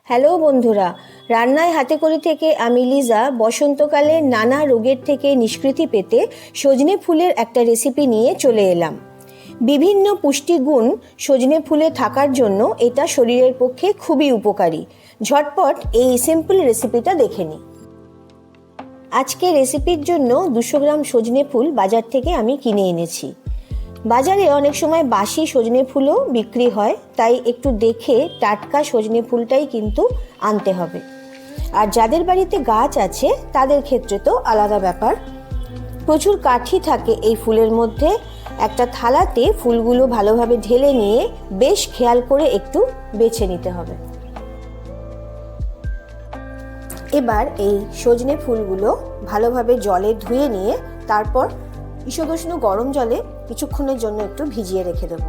Hello বন্ধুরা, রান্নায় হাতেখড়ি থেকে আমি লিজা বসন্তকালে নানা রোগের থেকে নিষ্কৃতি পেতে সজনে ফুলের একটা রেসিপি নিয়ে চলে এলাম। বিভিন্ন পুষ্টিগুণ সজনে ফুলে থাকার জন্য এটা শরীরের পক্ষে খুবই উপকারী। ঝটপট এই সিম্পল রেসিপিটা দেখে নিই। আজকে রেসিপির জন্য 200 গ্রাম সজনে ফুল বাজার থেকে আমি কিনে এনেছি। বাজারে অনেক সময় বাসি সজনে ফুলও বিক্রি হয়, তাই একটু দেখে টাটকা সজনে ফুলটাই কিন্তু আনতে হবে। আর যাদের বাড়িতে গাছ আছে তাদের ক্ষেত্রে তো আলাদা ব্যাপার। প্রচুর কাঠি থাকে এই ফুলের মধ্যে। একটা থালাতে ফুলগুলো ভালোভাবে ঢেলে নিয়ে বেশ খেয়াল করে একটু বেছে নিতে হবে। এবার এই সজনে ফুলগুলো ভালোভাবে জলে ধুয়ে নিয়ে তারপর ঈষদুষ্ণ গরম জলে কিছুক্ষণের জন্য একটু ভিজিয়ে রেখে দেব।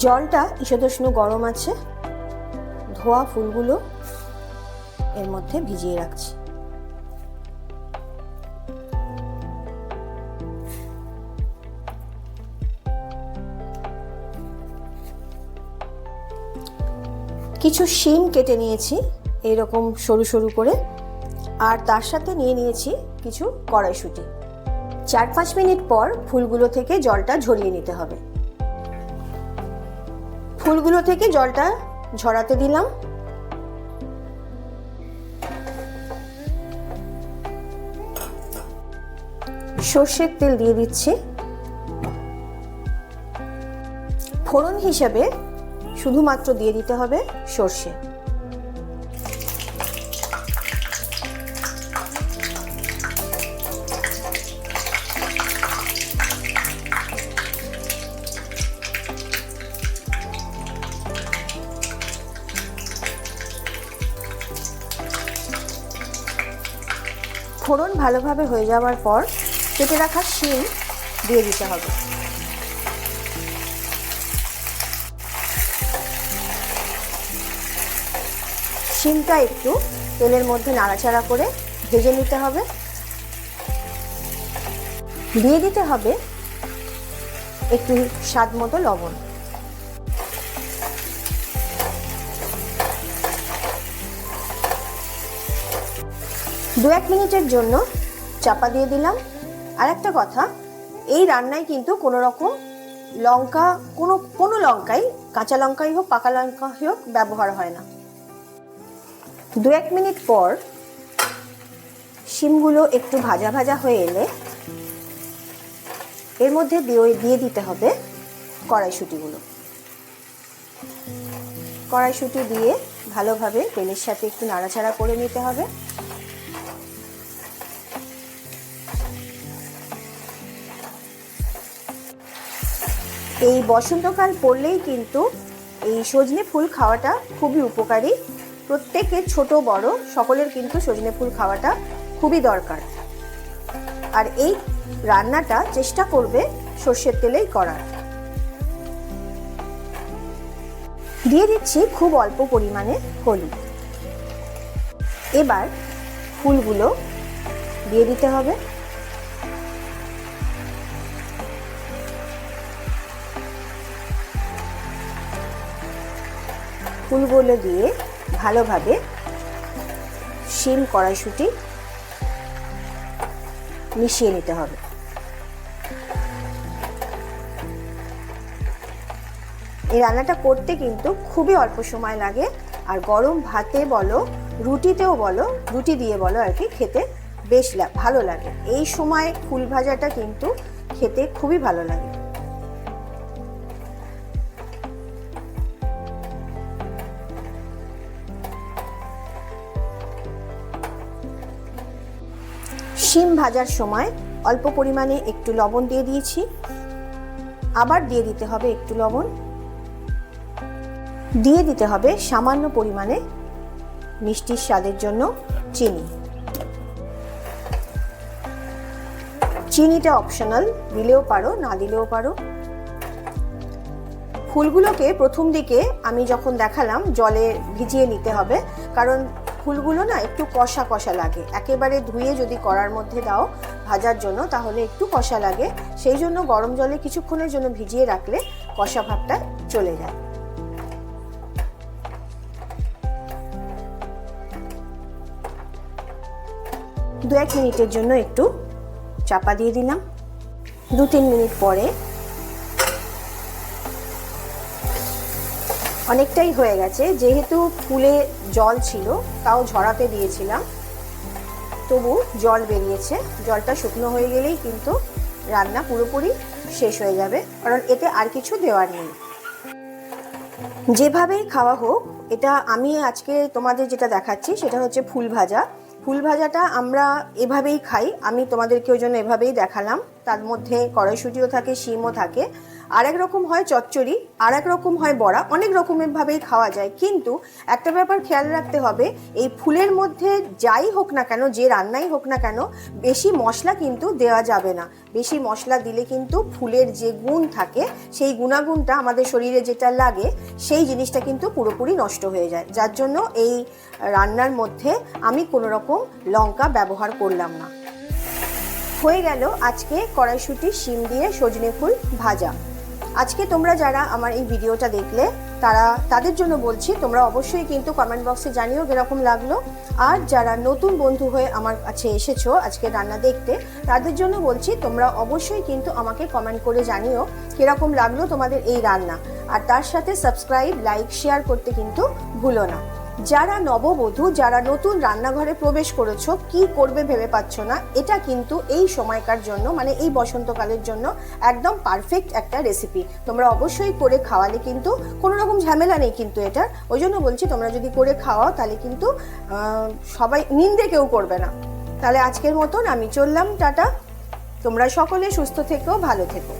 জলটা ঈষদুষ্ণ গরম আছে, ধোয়া ফুলগুলো এর মধ্যে ভিজিয়ে রাখছি। কিছু শিম কেটে নিয়েছি এইরকম সরু সরু করে, আর তার সাথে নিয়ে নিয়েছি কিছু কড়াইশুঁটি। 4-5 মিনিট পর ফুলগুলো থেকে জলটা ঝরিয়ে নিতে হবে। ফুলগুলো থেকে জলটা ঝরাতে দিলাম। সর্ষের তেল দিয়ে দিচ্ছি। ফোড়ন হিসেবে শুধুমাত্র দিয়ে দিতে হবে সর্ষে। ফোড়ন ভালোভাবে হয়ে যাওয়ার পর কেটে রাখা শিম দিয়ে দিতে হবে। শিমটা একটু তেলের মধ্যে নাড়াচাড়া করে ভেজে নিতে হবে। দিয়ে দিতে হবে একটু স্বাদ মতো লবণ। দু এক মিনিটের জন্য চাপা দিয়ে দিলাম। আর একটা কথা, এই রান্নায় কিন্তু কোনো রকম লঙ্কা, কোনো লঙ্কাই, কাঁচা লঙ্কাই হোক পাকা লঙ্কা হোক, ব্যবহার হয় না। 2-1 মিনিট পর শিমগুলো একটু ভাজা ভাজা হয়ে এলে এর মধ্যে দিয়ে দিতে হবে কড়াইশুঁটিগুলো। কড়াইশুঁটি দিয়ে ভালোভাবে তেলের সাথে একটু নাড়াচাড়া করে নিতে হবে। এই বসন্তকাল পড়লেই কিন্তু এই সজনে ফুল খাওয়াটা খুবই উপকারী। প্রত্যেকের ছোট বড় সকলের কিন্তু সজনে ফুল খাওয়াটা খুবই দরকার। আর এই রান্নাটা চেষ্টা করবে সর্ষের তেলেই করার। দিয়ে দিচ্ছি খুব অল্প পরিমাণে হলুদ। এবার ফুলগুলো দিয়ে দিতে হবে। ফুলগুলো দিয়ে ভালোভাবে শিম কড়াইশুঁটি মিশিয়ে নিতে হবে। এই রান্নাটা করতে কিন্তু খুবই অল্প সময় লাগে, আর গরম ভাতে বলো, রুটিতেও বলো, রুটি দিয়ে বলো আর কি, খেতে বেশ ভালো লাগে। এই সময় ফুল ভাজাটা কিন্তু খেতে খুবই ভালো লাগে। শিম ভাজার সময় অল্প পরিমাণে একটু লবণ দিয়ে দিয়েছি, আবার দিয়ে দিতে হবে একটু লবণ। দিয়ে দিতে হবে সামান্য পরিমাণে মিষ্টির স্বাদের জন্য চিনি। চিনিটা অপশনাল, দিলেও পারো না দিলেও পারো। ফুলগুলোকে প্রথম দিকে আমি যখন দেখালাম জলে ভিজিয়ে নিতে হবে, কারণ ফুলগুলো না একটু কষা কষা লাগে। একেবারে ধুয়ে যদি কড়ার মধ্যে দাও ভাজার জন্য তাহলে একটু কষা লাগে, সেই জন্য গরম জলে কিছুক্ষণের জন্য ভিজিয়ে রাখলে কষা ভাবটা চলে যায়। 1 মিনিটের জন্য একটু চাপা দিয়ে দিলাম। 2-3 মিনিট পরে অনেকটাই হয়ে গেছে, যেহেতু ফুলে জল ছিল তাও ঝরাতে দিয়েছিলাম, তবু জল বেরিয়েছে। জলটা শুকনো হয়ে গেলেই কিন্তু রান্না পুরোপুরি শেষ হয়ে যাবে, কারণ এতে আর কিছু দেওয়ার নেই। যেভাবেই খাওয়া হোক, এটা আমি আজকে তোমাদের যেটা দেখাচ্ছি সেটা হচ্ছে ফুল ভাজা। ফুল ভাজাটা আমরা এভাবেই খাই, আমি তোমাদেরকে ওই জন্য এভাবেই দেখালাম। তার মধ্যে কড়াইশুঁটিও থাকে, শিমও থাকে, আরেক রকম হয় চচ্চড়ি, আরেক রকম হয় বড়া, অনেক রকমের ভাবেই খাওয়া যায়। কিন্তু একটা ব্যাপার খেয়াল রাখতে হবে, এই ফুলের মধ্যে যাই হোক না কেন, যে রান্নাই হোক না কেন, বেশি মশলা কিন্তু দেওয়া যাবে না। বেশি মশলা দিলে কিন্তু ফুলের যে গুণ থাকে, সেই গুণাগুণটা আমাদের শরীরে যেটা লাগে, সেই জিনিসটা কিন্তু পুরোপুরি নষ্ট হয়ে যায়। যার জন্য এই রান্নার মধ্যে আমি কোনো রকম লঙ্কা ব্যবহার করলাম না। হয়ে গেল আজকে কড়াইশুঁটি শিম দিয়ে সজনে ফুল ভাজা। আজকে তোমরা যারা আমার এই ভিডিওটা দেখলে তাদের জন্য বলছি, তোমরা অবশ্যই কিন্তু কমেন্ট বক্সে জানিও কিরকম লাগলো। আর যারা নতুন বন্ধু হয়ে আমার কাছে এসেছো আজকে রান্না দেখতে, তাদের জন্য বলছি তোমরা অবশ্যই কিন্তু আমাকে কমেন্ট করে জানিও কিরকম লাগলো তোমাদের এই রান্না। আর তার সাথে সাবস্ক্রাইব, লাইক, শেয়ার করতে কিন্তু ভুলো না। যারা নববধূ, যারা নতুন রান্নাঘরে প্রবেশ করেছো, কি করবে ভেবে পাচ্ছ না, এটা কিন্তু এই সময়কার জন্য, মানে এই বসন্তকালের জন্য একদম পারফেক্ট একটা রেসিপি। তোমরা অবশ্যই করে খাওয়ালে কিন্তু কোনো রকম ঝামেলা নেই কিন্তু এটার। ওই জন্য বলছি তোমরা যদি করে খাওয়াও তাহলে কিন্তু সবাই নিন্দে কেউ করবে না। তাহলে আজকের মতন আমি চললাম, টাটা। তোমরা সকলে সুস্থ থেকো, ভালো থেকো।